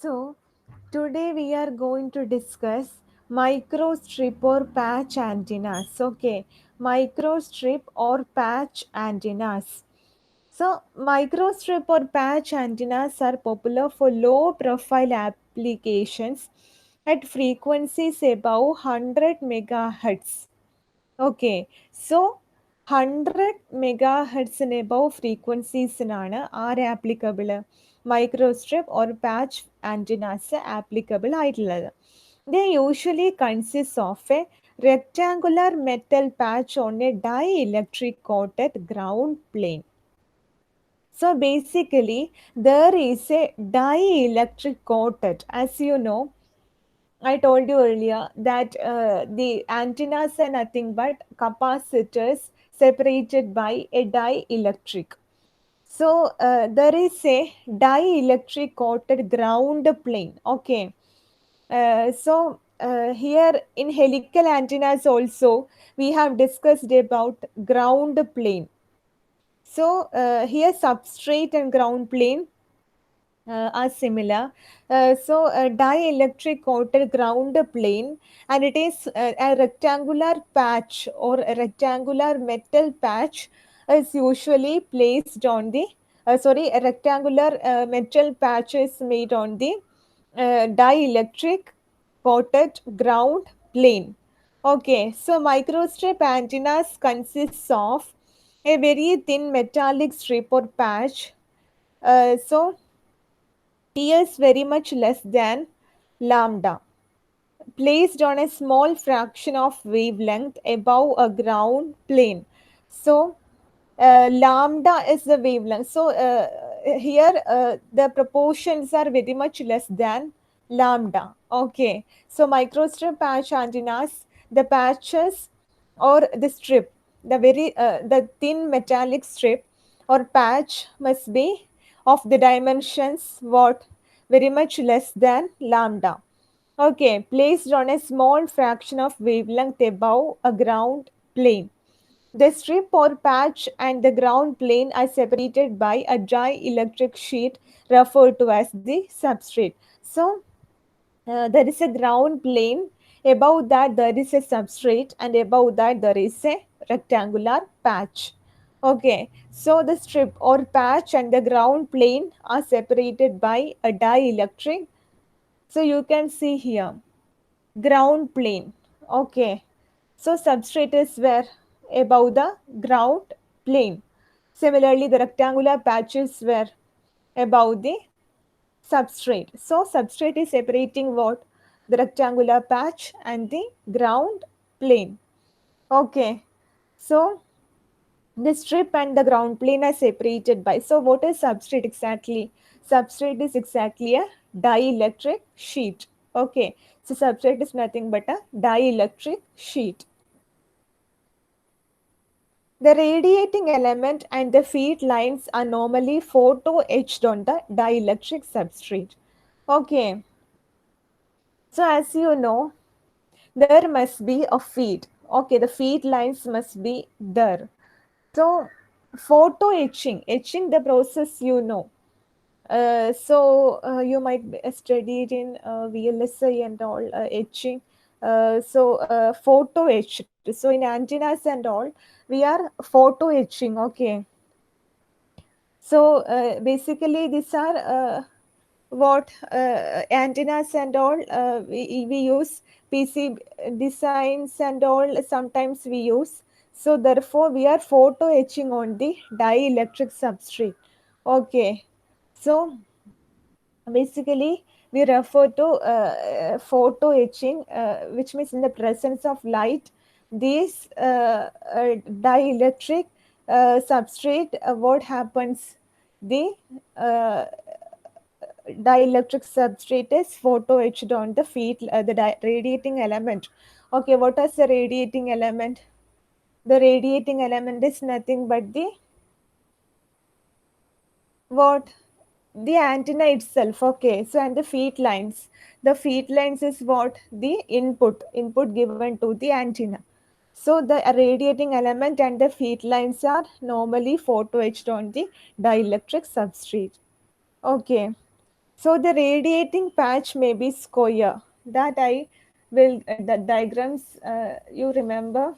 So, today we are going to discuss microstrip or patch antennas. Okay, microstrip or patch antennas. So, microstrip or patch antennas are popular for low profile applications at frequencies above 100 megahertz. Okay, so 100 megahertz and above frequencies are applicable. Microstrip or patch antennas applicable ആയിട്ടുള്ളത്. They usually consist of a rectangular metal patch on a dielectric coated ground plane. So basically, there is a dielectric coated, as you know, I told you earlier that the antennas are nothing but capacitors separated by a dielectric. So there is a dielectric coated ground plane. Okay. Here in helical antennas also we have discussed about ground plane. So here substrate and ground plane are similar. A dielectric coated ground plane, and it is a rectangular patch or a rectangular metal patch is usually placed on the a rectangular metal patch is made on the dielectric coated ground plane. Okay, so microstrip antennas consists of a very thin metallic strip or patch. T is very much less than lambda, placed on a small fraction of wavelength above a ground plane. So, lambda is the wavelength. So, here the proportions are very much less than lambda. Okay. So, microstrip patch antennas, the patches or the strip, the thin metallic strip or patch must be of the dimensions what very much less than lambda. Okay, placed on a small fraction of wavelength above a ground plane. The strip or patch and the ground plane are separated by a dielectric sheet referred to as the substrate. So, there is a ground plane, above that there is a substrate, and above that there is a rectangular patch. Okay, so the strip or patch and the ground plane are separated by a dielectric. So you can see here ground plane. Okay, so substrate is where above the ground plane. Similarly, the rectangular patches were above the substrate. So substrate is separating what? The rectangular patch and the ground plane. Okay, so the strip and the ground plane are separated by. So what is substrate exactly? Substrate is exactly a dielectric sheet. Okay, so substrate is nothing but a dielectric sheet. The radiating element and the feed lines are normally photo etched on the dielectric substrate. Okay, so as you know, there must be a feed. Okay, the feed lines must be there. So, photo etching the process you know. You might studied in VLSI and all etching. Photo etched. So in antennas and all, we are photo etching. Okay. So basically, these are what antennas and all. We use PC designs and all. Sometimes we use. So therefore, we are photo etching on the dielectric substrate. Okay. So basically, we refer to photo etching, which means in the presence of light, these dielectric substrate, what happens? The uh, dielectric substrate is photo etched on the radiating element. Okay, what is the radiating element? The radiating element is nothing but the what? The antenna itself. Okay, so and the feed lines is what? The input given to the antenna. So the radiating element and the feed lines are normally photo etched on the dielectric substrate. Okay, So the radiating patch may be square. That I will, the diagrams you remember,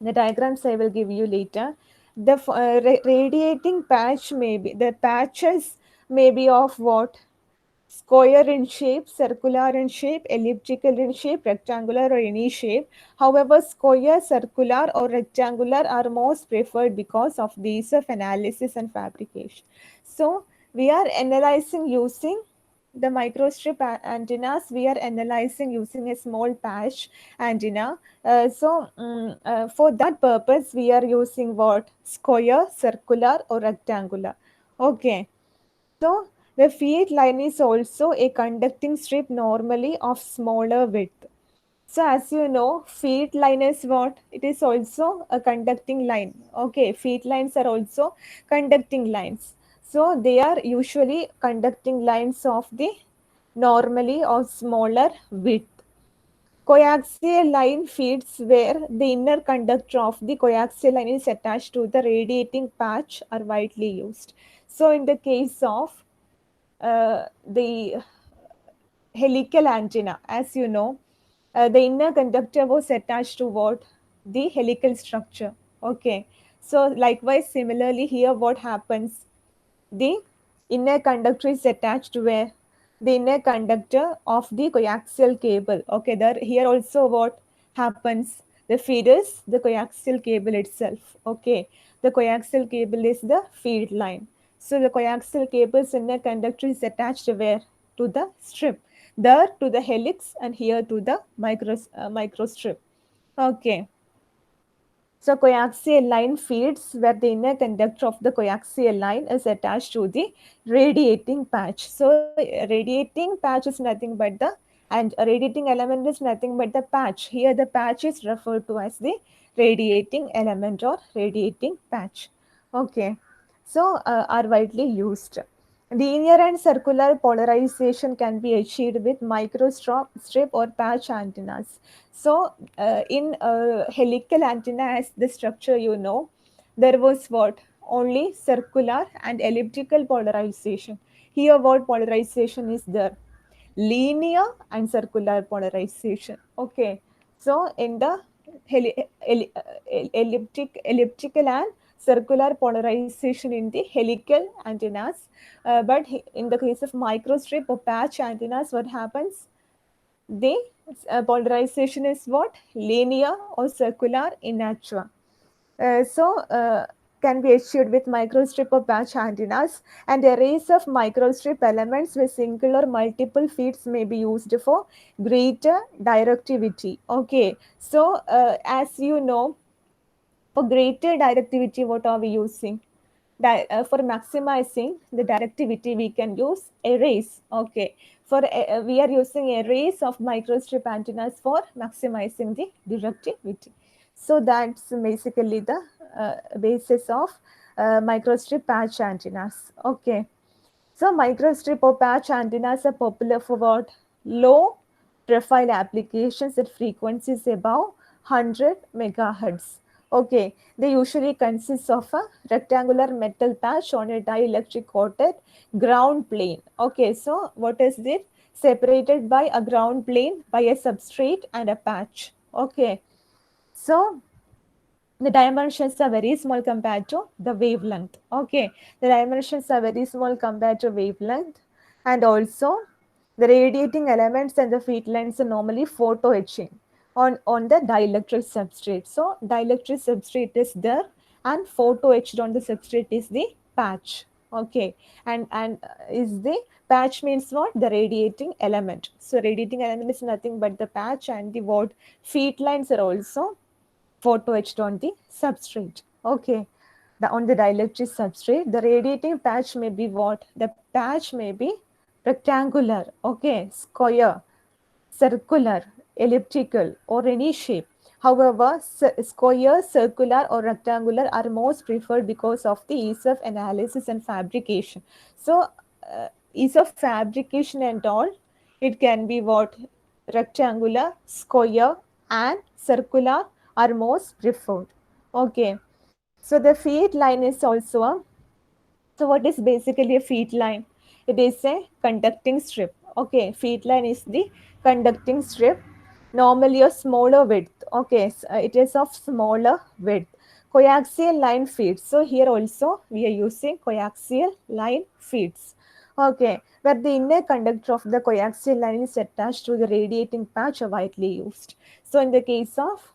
the diagrams I will give you later. The radiating patch may be, the patches may be of what? Square in shape, circular in shape, elliptical in shape, rectangular, or any shape. However, square, circular, or rectangular are most preferred because of the ease of analysis and fabrication. So, we are analyzing using the microstrip antennas. We are analyzing using a small patch antenna. For that purpose, we are using what? Square, circular, or rectangular. Okay. So the feed line is also a conducting strip normally of smaller width. So as you know, feed line is what? It is also a conducting line. Okay, feed lines are also conducting lines. So they are usually conducting lines of the normally of smaller width. Coaxial line feeds where the inner conductor of the coaxial line is attached to the radiating patch are widely used. So in the case of the helical antenna, as you know, the inner conductor was attached to what? The helical structure. Okay. So likewise, similarly here, what happens? The inner conductor is attached to where? The inner conductor of the coaxial cable. Okay, there here also what happens? The feed is the coaxial cable itself. Okay, the coaxial cable is the feed line. So the coaxial cable's inner conductor is attached where? To the strip. There to the helix and here to the microstrip. Okay. So coaxial line feeds where the inner conductor of the coaxial line is attached to the radiating patch. So radiating patch is nothing but the, and a radiating element is nothing but the patch. Here the patch is referred to as the radiating element or radiating patch. Okay. So are widely used. Linear and circular polarization can be achieved with microstrip or patch antennas. So, in helical antenna, as the structure you know, there was what? Only circular and elliptical polarization. Here, what polarization is there? Linear and circular polarization. Okay. So, in the heli- elliptical and circular polarization in the helical antennas. But in the case of microstrip or patch antennas, what happens? The polarization is what? Linear or circular in nature. So can be achieved with microstrip or patch antennas, and arrays of microstrip elements with single or multiple feeds may be used for greater directivity. Okay, so as you know, for greater directivity, what are we using? For maximizing the directivity, we can use arrays. Okay, we are using arrays of microstrip antennas for maximizing the directivity. So that's basically the basis of microstrip patch antennas. Okay, so microstrip or patch antennas are popular for what? Low profile applications at frequencies above 100 megahertz. Okay, they usually consist of a rectangular metal patch on a dielectric coated ground plane. Okay, so what is it? Separated by a ground plane by a substrate and a patch. Okay, so the dimensions are very small compared to the wavelength. Okay, the dimensions are very small compared to wavelength, and also the radiating elements and the feed lines are normally photo etching on the dielectric substrate. So dielectric substrate is there and photo etched on the substrate is the patch. Okay, and is the patch means what? The radiating element. So radiating element is nothing but the patch, and the what? Feed lines are also photo etched on the substrate. Okay, on the dielectric substrate, the radiating patch may be what? The patch may be rectangular, okay, square, circular, elliptical, or any shape. However, square, circular, or rectangular are most preferred because of the ease of analysis and fabrication. So, ease of fabrication and all, it can be what? Rectangular, square, and circular are most preferred. Okay, so the feed line is also a, so what is basically a feed line? It is a conducting strip. Okay, feed line is the conducting strip, normally a smaller width. Okay, so it is of smaller width. Coaxial line feeds. So here also we are using coaxial line feeds. Okay, where the inner conductor of the coaxial line is attached to the radiating patch are widely used. So in the case of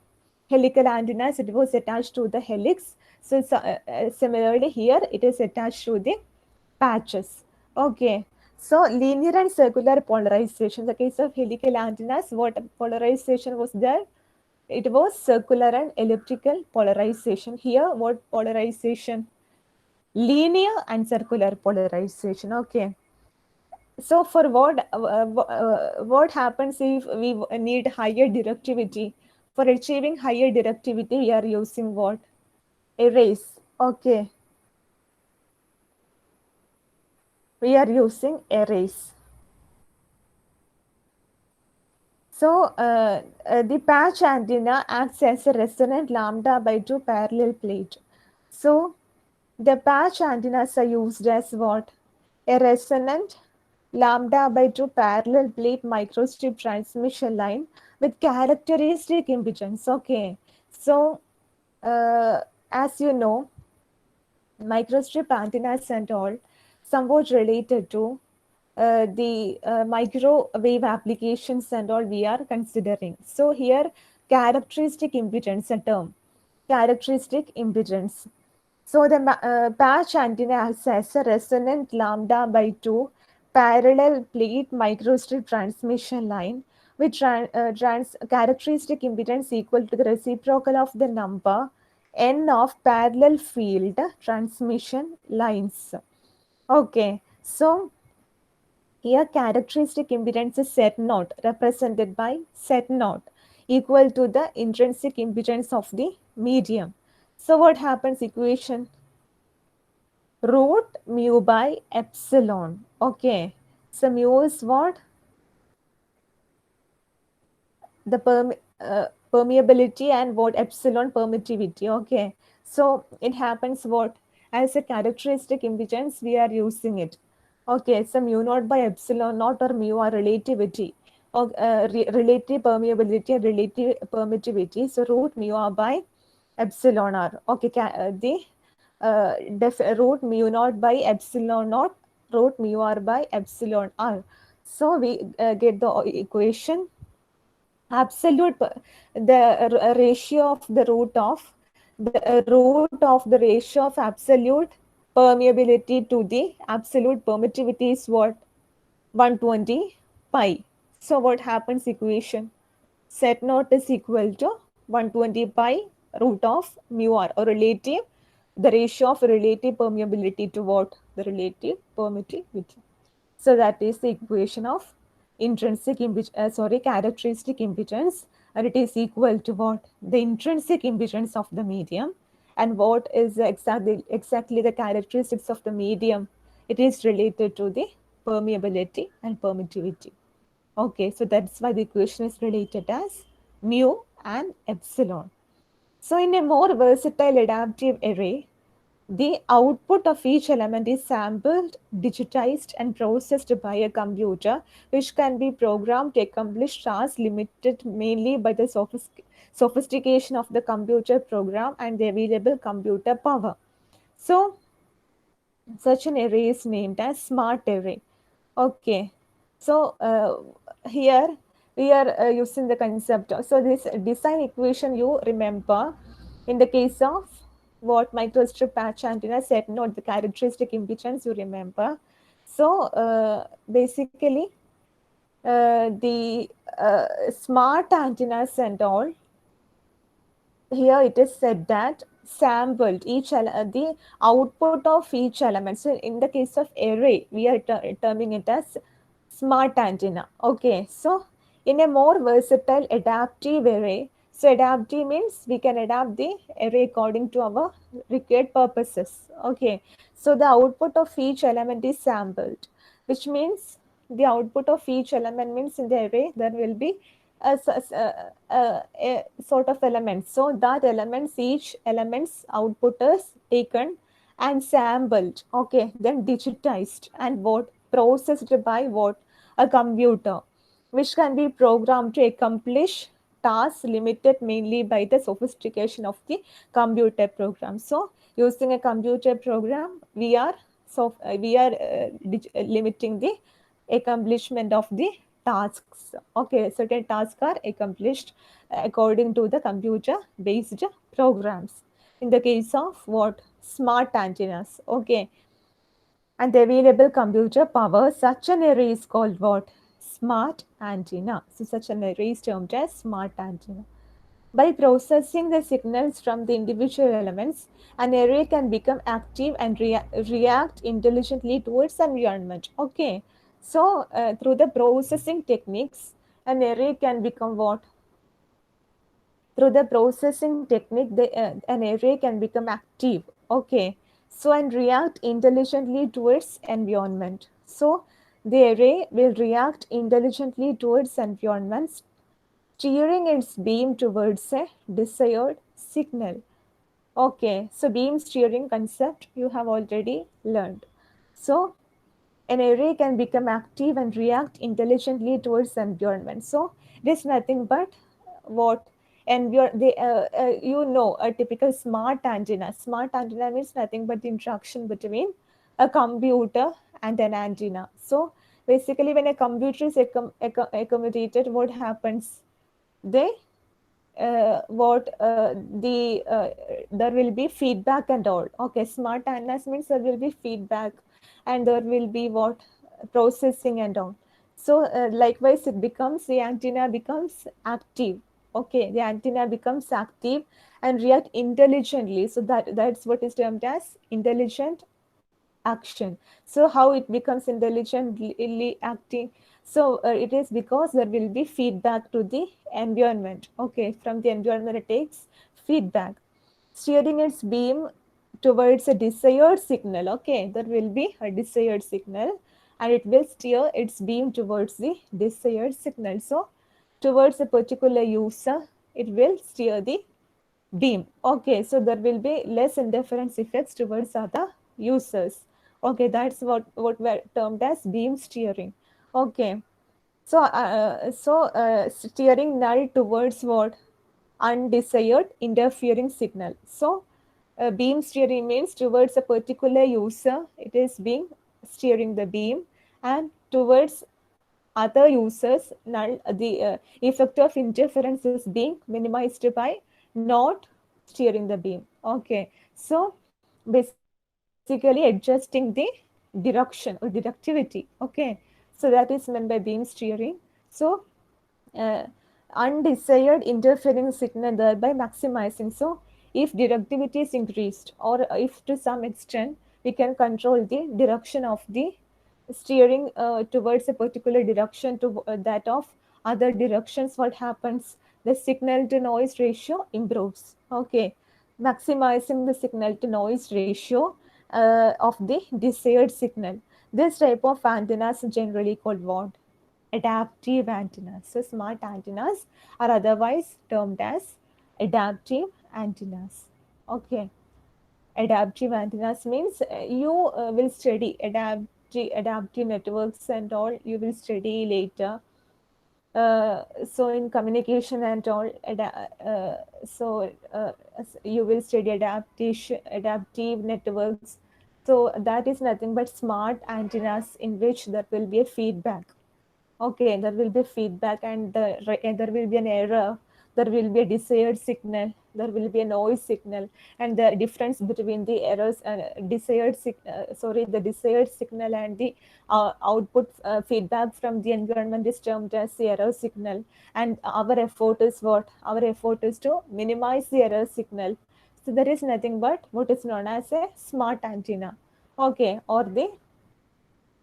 helical antennas, it was attached to the helix. So similarly here it is attached to the patches. Okay. So linear and circular polarization. In the case of helical antennas, what polarization was there? It was circular and elliptical polarization. Here, what polarization? Linear and circular polarization. Okay. So for what happens if we need higher directivity? For achieving higher directivity, we are using what? Arrays. Okay. We are using arrays. So the patch antenna acts as a resonant lambda by 2 parallel plate. So the patch antennas are used as what? A resonant lambda by 2 parallel plate microstrip transmission line with characteristic impedance. Okay. So as you know, microstrip antennas and all somewhat related to the microwave applications and all we are considering. So here characteristic impedance a term, characteristic impedance. So the patch antenna acts as a resonant lambda by 2 parallel plate microstrip transmission line with characteristic impedance equal to the reciprocal of the number n of parallel field transmission lines. Okay, so here characteristic impedance is Z0 represented by Z0 equal to the intrinsic impedance of the medium. So what happens equation? Root mu by epsilon. Okay. So mu is what? The permeability and what epsilon permittivity. Okay. So it happens what? As a characteristic impedance, we are using it. Okay. So mu naught by epsilon naught or mu are relativity. Or relative permeability and relative permittivity. So root mu r by epsilon r. Okay. Root mu naught by epsilon naught, root mu r by epsilon r. So we get the equation absolute the ratio of the root of the ratio of absolute permeability to the absolute permittivity is what? 120 pi. So what happens equation? Z naught is equal to 120 pi root of mu r, or relative, the ratio of relative permeability to what? The relative permittivity. So that is the equation of characteristic impedance, and it is equal to what? The intrinsic impedance of the medium. And what is exactly the characteristics of the medium? It is related to the permeability and permittivity. Okay, so that's why the equation is related as mu and epsilon. So in a more versatile adaptive array, the output of each element is sampled, digitized, and processed by a computer, which can be programmed to accomplish tasks limited mainly by the sophistication of the computer program and the available computer power. So, such an array is named as smart array. Okay, so here we are using the concept. So this design equation you remember in the case of what? Microstrip patch antenna set note the characteristic impedance you remember. So basically the smart antennas and all, here it is said that sampled the output of each element. So in the case of array, we are terming it as smart antenna. Okay, so in a more versatile adaptive array, so adaptive means we can adapt the array according to our required purposes. Okay, so the output of each element is sampled, which means the output of each element means in the array there will be a sort of elements. So that elements, each element's output is taken and sampled. Okay, then digitized and what? processed by what? A computer, which can be programmed to accomplish tasks limited mainly by the sophistication of the computer program. So using a computer program, we are limiting the accomplishment of the tasks. Okay, certain tasks are accomplished according to the computer based programs. In the case of what? Smart antennas. Okay, and the available computer power, such an array is called what? Smart antenna. So such an array is termed as smart antenna. By processing the signals from the individual elements, an array can become active and react intelligently towards environment. Okay, so through the processing techniques, an array can become what? Through the processing technique, an array can become active. Okay, so and react intelligently towards environment. So the array will react intelligently towards environments, steering its beam towards a desired signal. Okay, so beam steering concept you have already learned. So an array can become active and react intelligently towards environment. So it is nothing but what? You know, a typical smart antenna. Smart antenna means nothing but the interaction between a computer and an antenna. So basically, when a computer is accommodated, what happens? They what there will be feedback and all. Okay, smart antennas means there will be feedback and there will be what? Processing and all. So likewise it becomes, the antenna becomes active. Okay, the antenna becomes active and react intelligently. So that's what is termed as intelligent action. So how it becomes intelligently acting? So it is because there will be feedback to the environment. Okay, from the environment it takes feedback, steering its beam towards a desired signal. Okay, there will be a desired signal and it will steer its beam towards the desired signal. So towards a particular user, it will steer the beam. Okay, so there will be less interference effects towards other users. Okay, that's what were termed as beam steering. Okay, so steering null towards what? Undesired interfering signal. So beam steering means towards a particular user, it is being steering the beam, and towards other users, null, the effect of interference is being minimized by not steering the beam. Okay, so basically adjusting the direction or directivity. Okay, so that is meant by beam steering. So uh, undesired interfering signal, thereby maximizing. So if directivity is increased, or if to some extent we can control the direction of the steering towards a particular direction to that of other directions, what happens? The signal to noise ratio improves. Okay, maximizing the signal to noise ratio of the desired signal. This type of antennas is generally called what? Adaptive antennas. So smart antennas are otherwise termed as adaptive antennas. Okay, adaptive antennas means you will study adaptive networks and all, you will study later. So in communication and all, you will study adaptive networks. So that is nothing but smart antennas in which there will be a feedback. Okay, there will be feedback and there will be an error. There will be a desired signal. There will be a noise signal, and the difference between the errors and the desired signal and the output feedback from the environment is termed as the error signal. And our effort is what? Our effort is to minimize the error signal. So there is nothing but what is known as a smart antenna. Okay, or the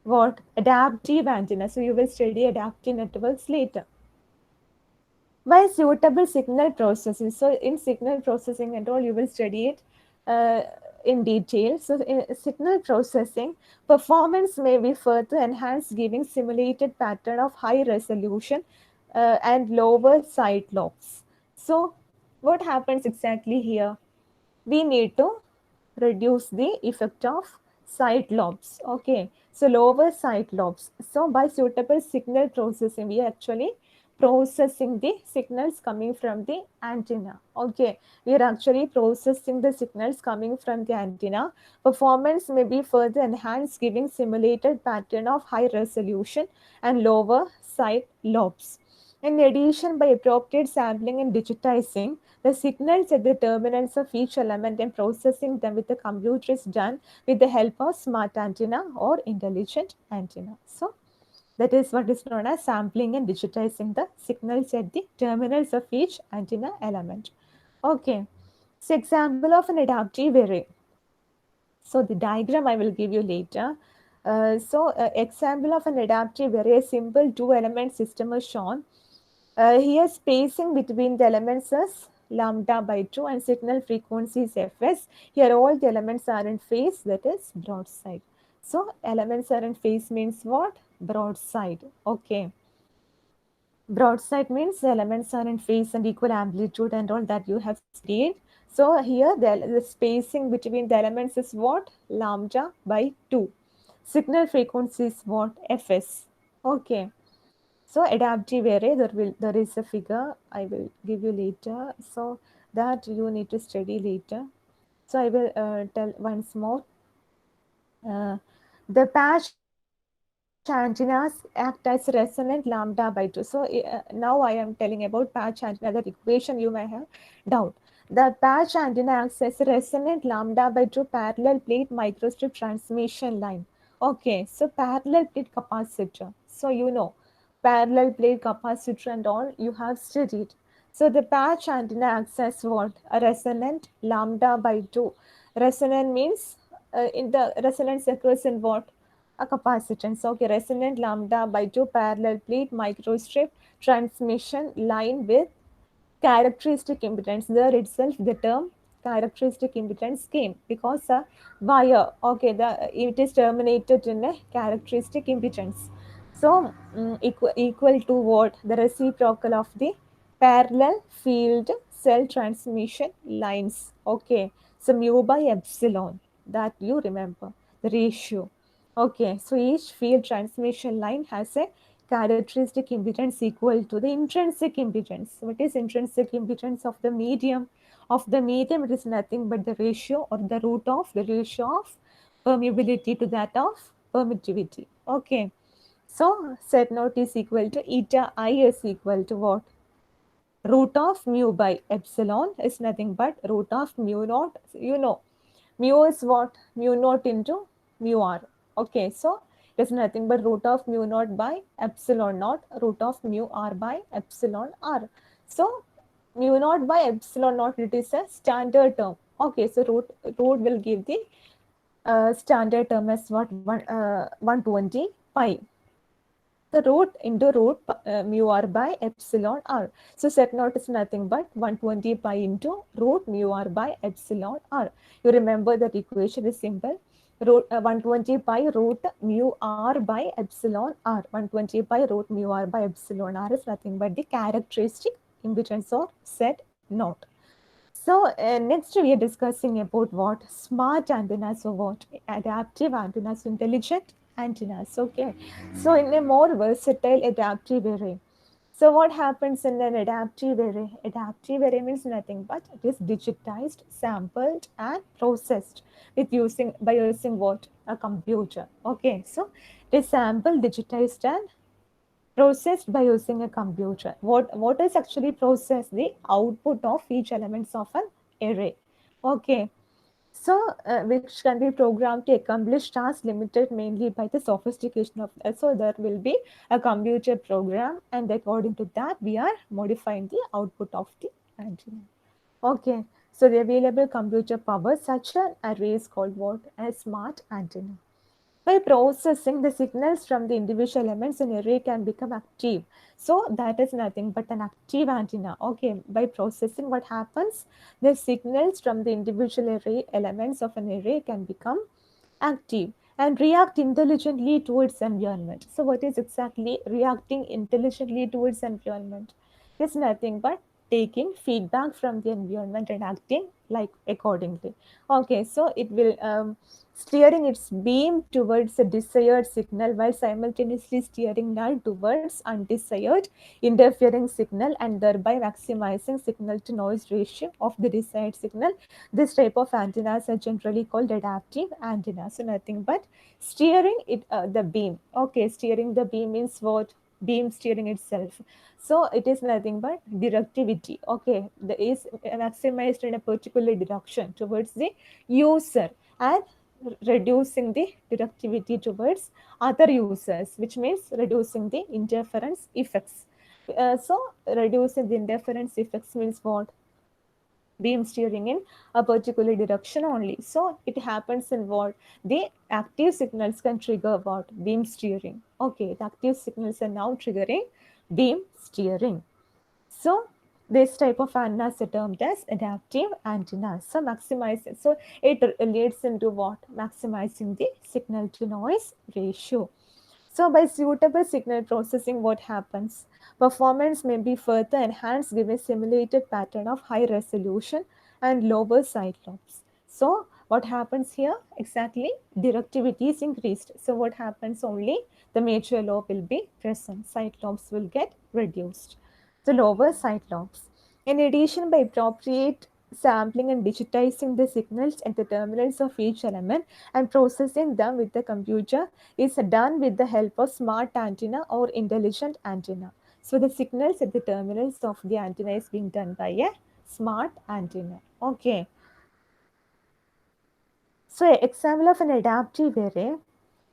what? Adaptive antenna. So you will study adaptive networks later. By suitable signal processing. So in signal processing and all, you will study it in detail. So in signal processing, performance may be further enhanced, giving simulated pattern of high resolution and lower side lobes. So what happens exactly here? We need to reduce the effect of side lobes. Okay, So lower side lobes. So by suitable signal processing, we are actually processing the signals coming from the antenna. Okay, we are actually processing the signals coming from the antenna. Performance may be further enhanced, giving simulated pattern of high resolution and lower side lobes. In addition, by appropriate sampling and digitizing the signals at the terminals of each element and processing them with the computer is done with the help of smart antenna or intelligent antenna. So that is what is known as sampling and digitizing the signals at the terminals of each antenna element. Okay, so example of an adaptive array. So the diagram I will give you later. Example of an adaptive array, simple two-element system is shown. Here spacing between the elements is lambda by 2 and signal frequency is fs. Here all the elements are in phase, that is broadside. So elements are in phase means what? Broadside. Okay. Broadside means the elements are in phase and equal amplitude and all that you have studied. So here the spacing between the elements is what? Lambda by 2. Signal frequency is what? Fs. Okay. So adaptive array, there is a figure I will give you later. So that you need to study later. So I will tell once more. Uh, the patch antennas act as resonant lambda by 2. So now I am telling about patch antenna. That equation you may have doubt. The patch antenna acts as a resonant lambda by 2 parallel plate microstrip transmission line. Okay, so parallel plate capacitor. So you know, parallel plate capacitor and all you have studied. So the patch antenna acts as what? A resonant lambda by 2. Resonant means in the resonance occurs in what? A capacitance. Okay, resonant lambda by 2 parallel plate microstrip transmission line with characteristic impedance. There itself the term characteristic impedance came because a wire, okay, it is terminated in a characteristic impedance. So equal to what? The reciprocal of the parallel field cell transmission lines. Okay, so mu by epsilon, that you remember the ratio. Okay, so each field transmission line has a characteristic impedance equal to the intrinsic impedance. What is intrinsic impedance of the medium? Of the medium, it is nothing but the ratio or the root of the ratio of permeability to that of permittivity. Okay. So Z naught is equal to eta I is equal to what? Root of mu by epsilon is nothing but root of mu naught. You know, mu is what? Mu naught into mu r. Okay, so it is nothing but root of mu naught by epsilon naught, root of mu r by epsilon r. So mu naught by epsilon naught, it is a standard term. Okay, so root will give the standard term as what? 120 pi. The root into root mu r by epsilon r. So Z naught is nothing but 120 pi into root mu r by epsilon r. You remember that equation is simple. Root 120 pi root mu r by epsilon r. 120 pi root mu r by epsilon r is nothing but the characteristic impedance of Z naught. So next we are discussing about what? Smart antennas or what? Adaptive antennas, intelligent antennas. Okay. So in a more versatile adaptive array. So what happens in an adaptive array? Adaptive array means nothing but it is digitized, sampled and processed by using what? A computer. Okay. So it is sampled, digitized and processed by using a computer. What is actually processed? The output of each elements of an array. Okay. So, which can be programmed to accomplish tasks limited mainly by the sophistication of. So, there will be a computer program, and according to that, we are modifying the output of the antenna. Okay. So, the available computer power, such an array is called what? A smart antenna. By processing the signals from the individual elements, an array can become active. So that is nothing but an active antenna. Okay, by processing what happens? The signals from the individual array elements of an array can become active and react intelligently towards environment. So what is exactly reacting intelligently towards environment? It's nothing but taking feedback from the environment and acting like accordingly. Okay, so it will steering its beam towards a desired signal while simultaneously steering null towards undesired interfering signal and thereby maximizing signal to noise ratio of the desired signal. This type of antennas are generally called adaptive antennas. So nothing but steering it the beam. Okay, steering the beam means what? Beam steering itself. So it is nothing but directivity. Okay, the is maximized in a particular direction towards the user and reducing the directivity towards other users, which means reducing the interference effects. So reducing the interference effects means what? Beam steering in a particular direction only. So it happens in what? The active signals can trigger what? Beam steering. Okay, the active signals are now triggering beam steering. So this type of antennas are termed as adaptive antennas. So maximize, so it leads into what? Maximizing the signal to noise ratio. So by suitable signal processing, what happens? Performance may be further enhanced given simulated pattern of high resolution and lower side lobes. So what happens here? Exactly, directivity is increased. So what happens? Only the major lobe will be present. Side lobes will get reduced. The lower side lobes. In addition, by appropriate sampling and digitizing the signals at the terminals of each element and processing them with the computer is done with the help of smart antenna or intelligent antenna. So the signals at the terminals of the antenna is being done by a smart antenna. Okay. So example of an adaptive array.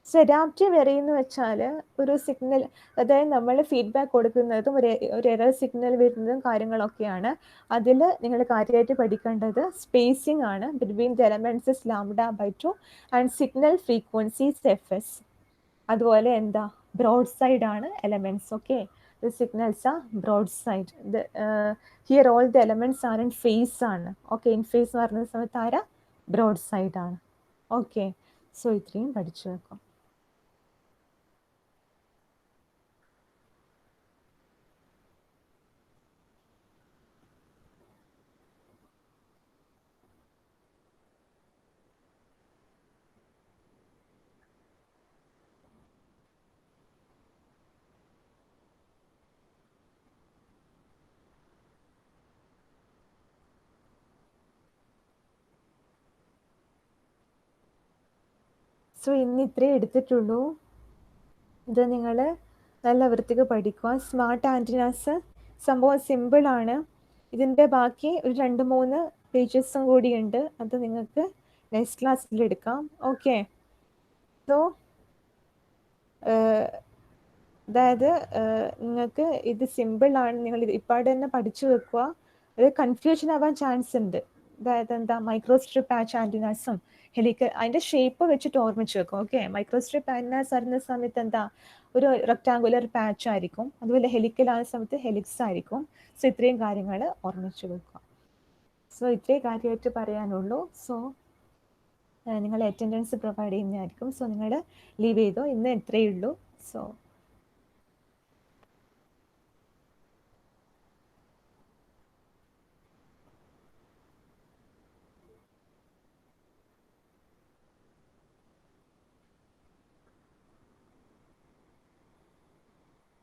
So adaptive array എന്ന് വെച്ചാൽ ഒരു signal, അതായത് നമ്മൾ feedback കൊടുക്കുന്നതും ഒരു error signal വരുന്നതും കാര്യങ്ങളൊക്കെയാണ്. അതിൽ നിങ്ങൾ കാര്യമായിട്ട് പഠിക്കേണ്ടത് സ്പേസിംഗ് ആണ് between the elements λ/2 and signal frequencies FS. അതുപോലെ എന്താ ബ്രോഡ് സൈഡ് ആണ് എലമെൻറ്റ്സ്. ഓക്കെ, ദ സിഗ്നൽസ് ആ broad side. Here all the elements are in phase ആണ്. ഓക്കെ, ഇൻ ഫേസ് എന്ന് പറയുന്ന സമയത്ത് ആരാ? ബ്രോഡ് സൈഡ് ആണ്. ഓക്കെ, സോ ഇത്രയും പഠിച്ചു വെക്കാം. സോ ഇന്ന് ഇത്രയേ എടുത്തിട്ടുള്ളൂ. ഇത് നിങ്ങൾ നല്ല വൃത്തിക്ക് പഠിക്കുക. സ്മാർട്ട് ആൻറ്റിനാസ് സംഭവം സിമ്പിളാണ്. ഇതിൻ്റെ ബാക്കി ഒരു 2-3 പേജസും കൂടിയുണ്ട്. അത് നിങ്ങൾക്ക് നെക്സ്റ്റ് ക്ലാസ്സിൽ എടുക്കാം. ഓക്കെ, സോ അതായത് നിങ്ങൾക്ക് ഇത് സിമ്പിളാണ്. നിങ്ങൾ ഇത് ഇപ്പാടെ തന്നെ പഠിച്ചു വെക്കുക. അത് കൺഫ്യൂഷൻ ആവാൻ ചാൻസ് ഉണ്ട്. അതായത് എന്താ മൈക്രോസ്ട്രിപ്പ് പാച്ച് ആൻറ്റിനാസും ഹെലിക്കൽ അതിൻ്റെ ഷേപ്പ് വെച്ചിട്ട് ഓർമ്മിച്ച് വെക്കും. ഓക്കെ, മൈക്രോസ്ട്രിപ്പ് ആൻറ്റിനാസ് അറിയുന്ന സമയത്ത് എന്താ ഒരു റെക്ടാങ്കുലർ പാച്ച് ആയിരിക്കും. അതുപോലെ ഹെലിക്കൽ ആകുന്ന സമയത്ത് ഹെലിക്സ് ആയിരിക്കും. സോ ഇത്രയും കാര്യങ്ങൾ ഓർമ്മിച്ച് വെക്കുക. സോ ഇത്രയും കാര്യമായിട്ട് പറയാനുള്ളൂ. സോ നിങ്ങൾ അറ്റൻഡൻസ് പ്രൊവൈഡ് ചെയ്യുന്നതായിരിക്കും. സോ നിങ്ങൾ ലീവ് ചെയ്തോ. ഇന്ന് ഇത്രയേ ഉള്ളൂ. സോ